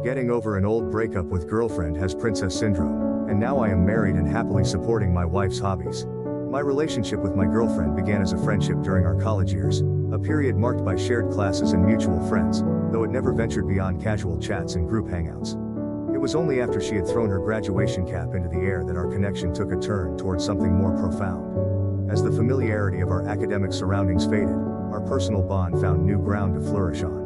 Getting over an old breakup with girlfriend has princess syndrome, and now I am married and happily supporting my wife's hobbies. My relationship with my girlfriend began as a friendship during our college years, a period marked by shared classes and mutual friends, though it never ventured beyond casual chats and group hangouts. It was only after she had thrown her graduation cap into the air that our connection took a turn towards something more profound. As the familiarity of our academic surroundings faded, our personal bond found new ground to flourish on.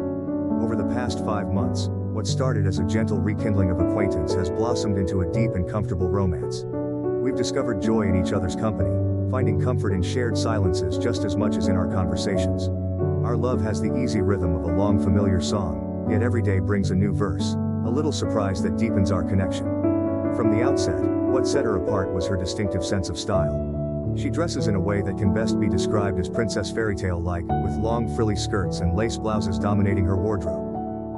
Over the past 5 months, what started as a gentle rekindling of acquaintance has blossomed into a deep and comfortable romance. We've discovered joy in each other's company, finding comfort in shared silences just as much as in our conversations. Our love has the easy rhythm of a long familiar song, yet every day brings a new verse, a little surprise that deepens our connection. From the outset, what set her apart was her distinctive sense of style. She dresses in a way that can best be described as princess fairytale-like, with long frilly skirts and lace blouses dominating her wardrobe.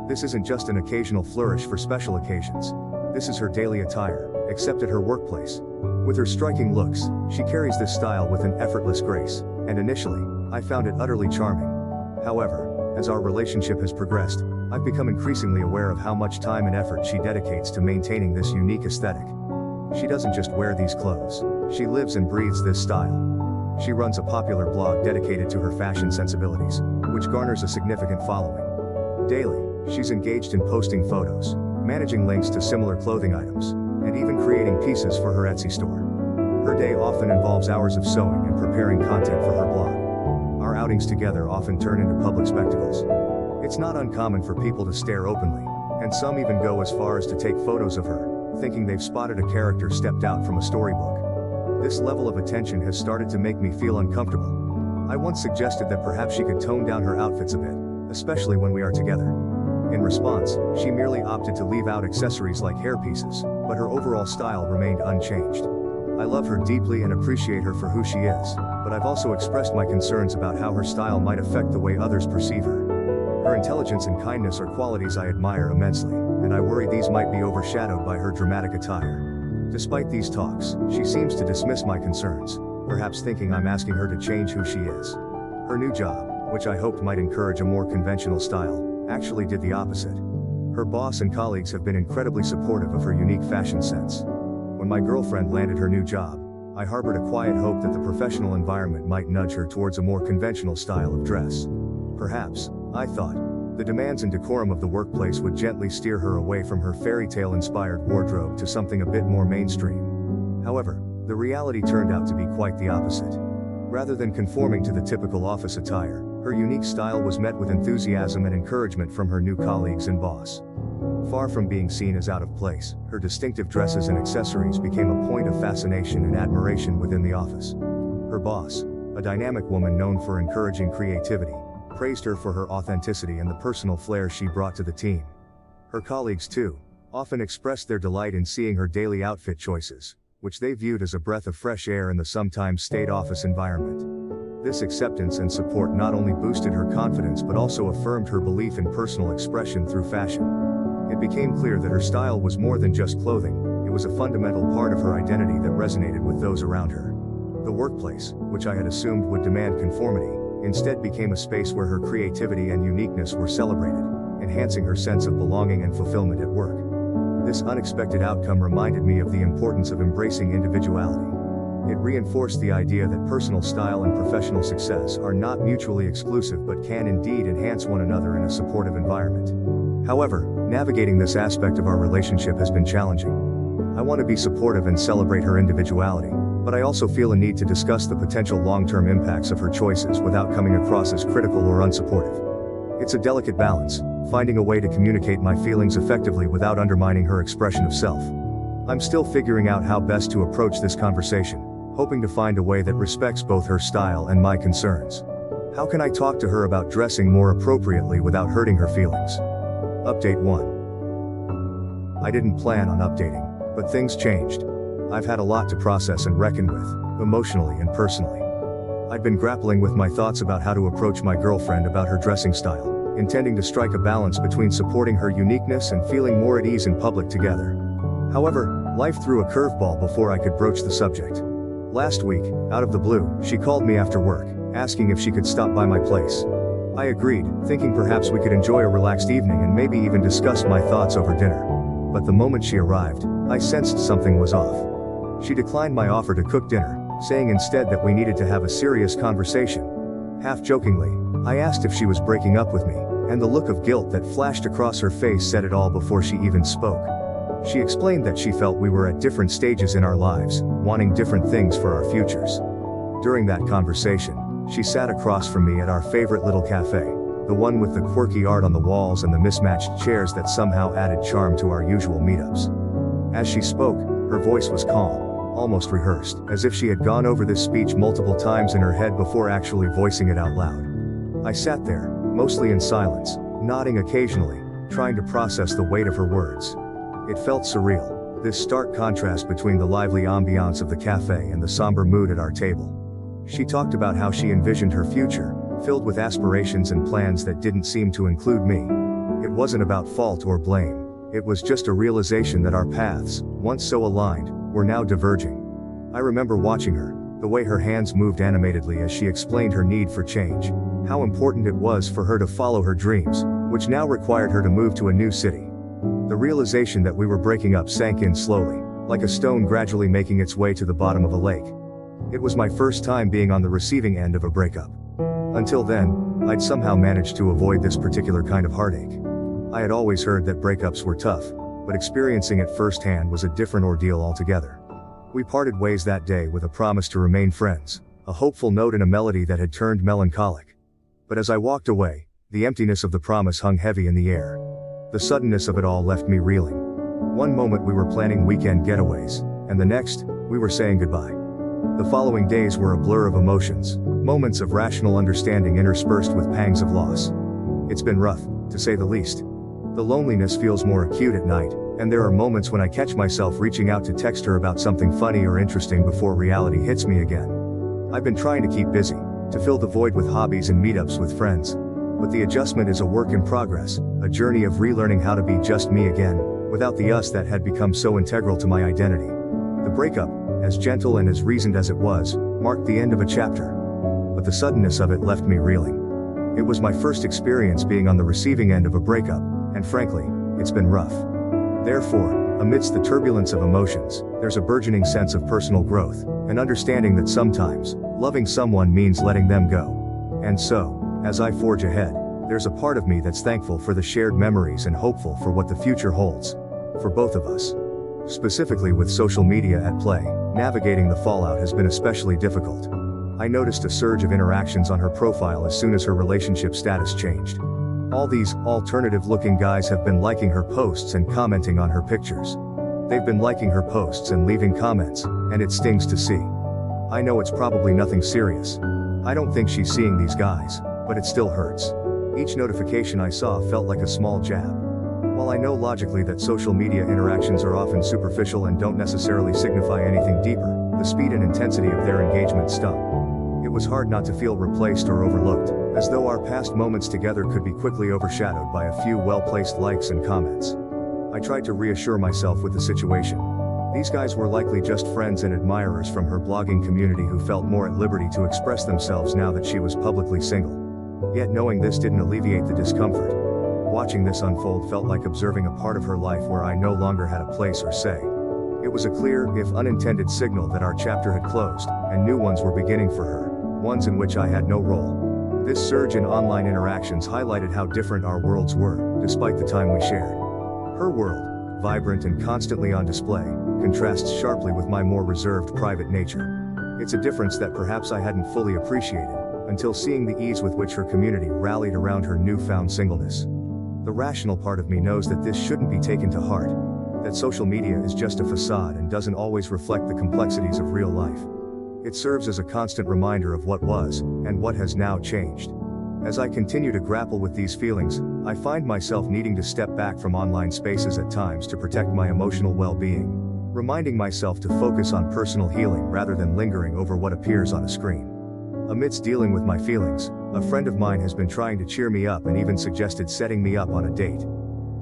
This isn't just an occasional flourish for special occasions. This is her daily attire, except at her workplace. With her striking looks, she carries this style with an effortless grace, and initially, I found it utterly charming. However, as our relationship has progressed, I've become increasingly aware of how much time and effort she dedicates to maintaining this unique aesthetic. She doesn't just wear these clothes, she lives and breathes this style. She runs a popular blog dedicated to her fashion sensibilities, which garners a significant following. Daily, she's engaged in posting photos, managing links to similar clothing items, and even creating pieces for her Etsy store. Her day often involves hours of sewing and preparing content for her blog. Our outings together often turn into public spectacles. It's not uncommon for people to stare openly, and some even go as far as to take photos of her, thinking they've spotted a character stepped out from a storybook. This level of attention has started to make me feel uncomfortable. I once suggested that perhaps she could tone down her outfits a bit, especially when we are together. In response, she merely opted to leave out accessories like hairpieces, but her overall style remained unchanged. I love her deeply and appreciate her for who she is, but I've also expressed my concerns about how her style might affect the way others perceive her. Her intelligence and kindness are qualities I admire immensely, and I worry these might be overshadowed by her dramatic attire. Despite these talks, she seems to dismiss my concerns, perhaps thinking I'm asking her to change who she is. Her new job, which I hoped might encourage a more conventional style, actually did the opposite. Her boss and colleagues have been incredibly supportive of her unique fashion sense. When my girlfriend landed her new job, I harbored a quiet hope that the professional environment might nudge her towards a more conventional style of dress. Perhaps, I thought, the demands and decorum of the workplace would gently steer her away from her fairy tale-inspired wardrobe to something a bit more mainstream. However, the reality turned out to be quite the opposite. Rather than conforming to the typical office attire, her unique style was met with enthusiasm and encouragement from her new colleagues and boss. Far from being seen as out of place, her distinctive dresses and accessories became a point of fascination and admiration within the office. Her boss, a dynamic woman known for encouraging creativity, praised her for her authenticity and the personal flair she brought to the team. Her colleagues, too, often expressed their delight in seeing her daily outfit choices, which they viewed as a breath of fresh air in the sometimes staid office environment. This acceptance and support not only boosted her confidence but also affirmed her belief in personal expression through fashion. It became clear that her style was more than just clothing, it was a fundamental part of her identity that resonated with those around her. The workplace, which I had assumed would demand conformity, instead became a space where her creativity and uniqueness were celebrated, enhancing her sense of belonging and fulfillment at work. This unexpected outcome reminded me of the importance of embracing individuality. It reinforced the idea that personal style and professional success are not mutually exclusive but can indeed enhance one another in a supportive environment. However, navigating this aspect of our relationship has been challenging. I want to be supportive and celebrate her individuality, but I also feel a need to discuss the potential long-term impacts of her choices without coming across as critical or unsupportive. It's a delicate balance, finding a way to communicate my feelings effectively without undermining her expression of self. I'm still figuring out how best to approach this conversation, hoping to find a way that respects both her style and my concerns. How can I talk to her about dressing more appropriately without hurting her feelings? Update 1. I didn't plan on updating, but things changed. I've had a lot to process and reckon with, emotionally and personally. I'd been grappling with my thoughts about how to approach my girlfriend about her dressing style, intending to strike a balance between supporting her uniqueness and feeling more at ease in public together. However, life threw a curveball before I could broach the subject. Last week, out of the blue, she called me after work, asking if she could stop by my place. I agreed, thinking perhaps we could enjoy a relaxed evening and maybe even discuss my thoughts over dinner. But the moment she arrived, I sensed something was off. She declined my offer to cook dinner, saying instead that we needed to have a serious conversation. Half jokingly, I asked if she was breaking up with me, and the look of guilt that flashed across her face said it all before she even spoke. She explained that she felt we were at different stages in our lives, wanting different things for our futures. During that conversation, she sat across from me at our favorite little cafe, the one with the quirky art on the walls and the mismatched chairs that somehow added charm to our usual meetups. As she spoke, her voice was calm, almost rehearsed, as if she had gone over this speech multiple times in her head before actually voicing it out loud. I sat there, mostly in silence, nodding occasionally, trying to process the weight of her words. It felt surreal, this stark contrast between the lively ambiance of the cafe and the somber mood at our table. She talked about how she envisioned her future, filled with aspirations and plans that didn't seem to include me. It wasn't about fault or blame, it was just a realization that our paths, once so aligned, were now diverging. I remember watching her, the way her hands moved animatedly as she explained her need for change, how important it was for her to follow her dreams, which now required her to move to a new city. The realization that we were breaking up sank in slowly, like a stone gradually making its way to the bottom of a lake. It was my first time being on the receiving end of a breakup. Until then, I'd somehow managed to avoid this particular kind of heartache. I had always heard that breakups were tough, but experiencing it firsthand was a different ordeal altogether. We parted ways that day with a promise to remain friends, a hopeful note and a melody that had turned melancholic. But as I walked away, the emptiness of the promise hung heavy in the air. The suddenness of it all left me reeling. One moment we were planning weekend getaways, and the next, we were saying goodbye. The following days were a blur of emotions, moments of rational understanding interspersed with pangs of loss. It's been rough, to say the least. The loneliness feels more acute at night, and there are moments when I catch myself reaching out to text her about something funny or interesting before reality hits me again. I've been trying to keep busy, to fill the void with hobbies and meetups with friends. But the adjustment is a work in progress, a journey of relearning how to be just me again, without the us that had become so integral to my identity. The breakup, as gentle and as reasoned as it was, marked the end of a chapter. But the suddenness of it left me reeling. It was my first experience being on the receiving end of a breakup, and frankly, it's been rough. Therefore, amidst the turbulence of emotions, there's a burgeoning sense of personal growth, an understanding that sometimes, loving someone means letting them go. And so, as I forge ahead, there's a part of me that's thankful for the shared memories and hopeful for what the future holds. For both of us. Specifically with social media at play, navigating the fallout has been especially difficult. I noticed a surge of interactions on her profile as soon as her relationship status changed. All these alternative-looking guys have been liking her posts and commenting on her pictures. They've been liking her posts and leaving comments, and it stings to see. I know it's probably nothing serious. I don't think she's seeing these guys, but it still hurts. Each notification I saw felt like a small jab. While I know logically that social media interactions are often superficial and don't necessarily signify anything deeper, the speed and intensity of their engagement stung. It was hard not to feel replaced or overlooked, as though our past moments together could be quickly overshadowed by a few well-placed likes and comments. I tried to reassure myself with the situation. These guys were likely just friends and admirers from her blogging community who felt more at liberty to express themselves now that she was publicly single. Yet knowing this didn't alleviate the discomfort. Watching this unfold felt like observing a part of her life where I no longer had a place or say. It was a clear, if unintended signal that our chapter had closed, and new ones were beginning for her, ones in which I had no role. This surge in online interactions highlighted how different our worlds were, despite the time we shared. Her world, vibrant and constantly on display, contrasts sharply with my more reserved private nature. It's a difference that perhaps I hadn't fully appreciated, until seeing the ease with which her community rallied around her newfound singleness. The rational part of me knows that this shouldn't be taken to heart, that social media is just a facade and doesn't always reflect the complexities of real life. It serves as a constant reminder of what was, and what has now changed. As I continue to grapple with these feelings, I find myself needing to step back from online spaces at times to protect my emotional well-being, reminding myself to focus on personal healing rather than lingering over what appears on a screen. Amidst dealing with my feelings, a friend of mine has been trying to cheer me up and even suggested setting me up on a date.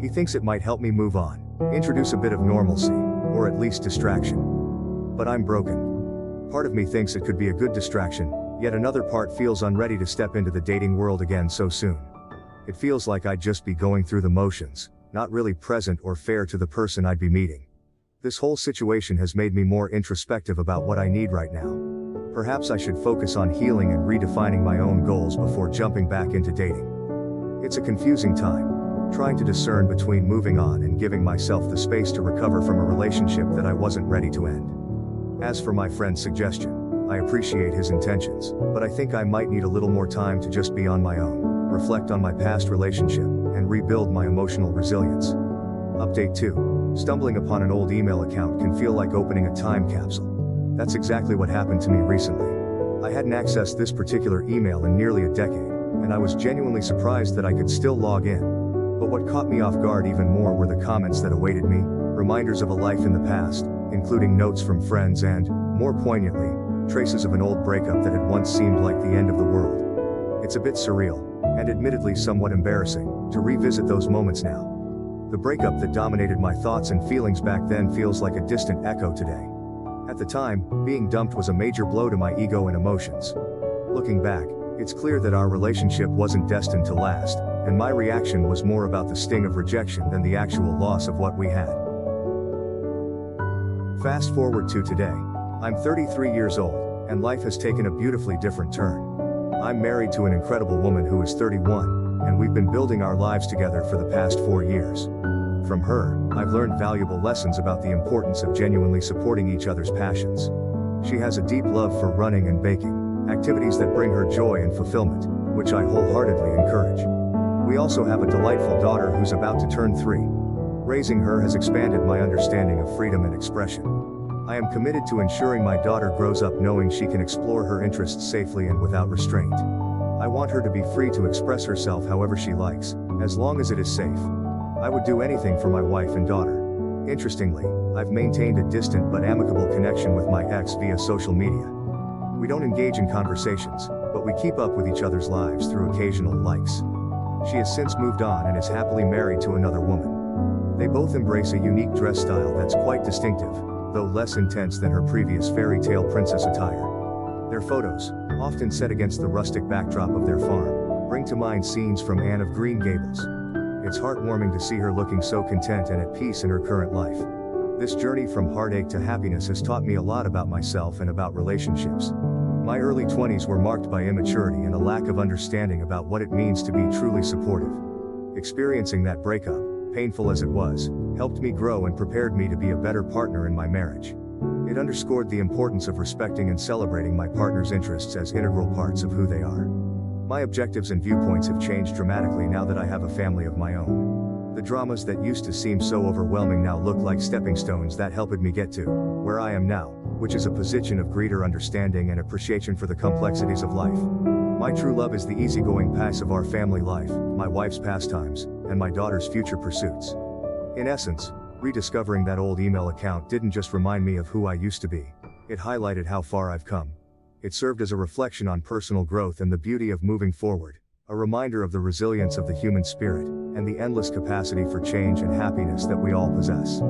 He thinks it might help me move on, introduce a bit of normalcy, or at least distraction. But I'm broken. Part of me thinks it could be a good distraction, Yet another part feels unready to step into the dating world again so soon. It feels like I'd just be going through the motions, not really present or fair to the person I'd be meeting. This whole situation has made me more introspective about what I need right now. Perhaps I should focus on healing and redefining my own goals before jumping back into dating. It's a confusing time, trying to discern between moving on and giving myself the space to recover from a relationship that I wasn't ready to end. As for my friend's suggestion, I appreciate his intentions, but I think I might need a little more time to just be on my own, reflect on my past relationship, and rebuild my emotional resilience. Update 2. Stumbling upon an old email account can feel like opening a time capsule. That's exactly what happened to me recently. I hadn't accessed this particular email in nearly a decade, and I was genuinely surprised that I could still log in. But what caught me off guard even more were the comments that awaited me, reminders of a life in the past, including notes from friends and, more poignantly, traces of an old breakup that had once seemed like the end of the world. It's a bit surreal, and admittedly somewhat embarrassing, to revisit those moments now. The breakup that dominated my thoughts and feelings back then feels like a distant echo today. At the time, being dumped was a major blow to my ego and emotions. Looking back, it's clear that our relationship wasn't destined to last, and my reaction was more about the sting of rejection than the actual loss of what we had. Fast forward to today. I'm 33 years old, and life has taken a beautifully different turn. I'm married to an incredible woman who is 31, and we've been building our lives together for the past 4 years. From her, I've learned valuable lessons about the importance of genuinely supporting each other's passions. She has a deep love for running and baking, activities that bring her joy and fulfillment, which I wholeheartedly encourage. We also have a delightful daughter who's about to turn 3. Raising her has expanded my understanding of freedom and expression. I am committed to ensuring my daughter grows up knowing she can explore her interests safely and without restraint. I want her to be free to express herself however she likes, as long as it is safe. I would do anything for my wife and daughter. Interestingly, I've maintained a distant but amicable connection with my ex via social media. We don't engage in conversations, but we keep up with each other's lives through occasional likes. She has since moved on and is happily married to another woman. They both embrace a unique dress style that's quite distinctive, though less intense than her previous fairy tale princess attire. Their photos, often set against the rustic backdrop of their farm, bring to mind scenes from Anne of Green Gables. It's heartwarming to see her looking so content and at peace in her current life. This journey from heartache to happiness has taught me a lot about myself and about relationships. My early 20s were marked by immaturity and a lack of understanding about what it means to be truly supportive. Experiencing that breakup, painful as it was, helped me grow and prepared me to be a better partner in my marriage. It underscored the importance of respecting and celebrating my partner's interests as integral parts of who they are. My objectives and viewpoints have changed dramatically now that I have a family of my own. The dramas that used to seem so overwhelming now look like stepping stones that helped me get to where I am now, which is a position of greater understanding and appreciation for the complexities of life. My true love is the easygoing pace of our family life, my wife's pastimes, and my daughter's future pursuits. In essence, rediscovering that old email account didn't just remind me of who I used to be, it highlighted how far I've come. It served as a reflection on personal growth and the beauty of moving forward, a reminder of the resilience of the human spirit, and the endless capacity for change and happiness that we all possess.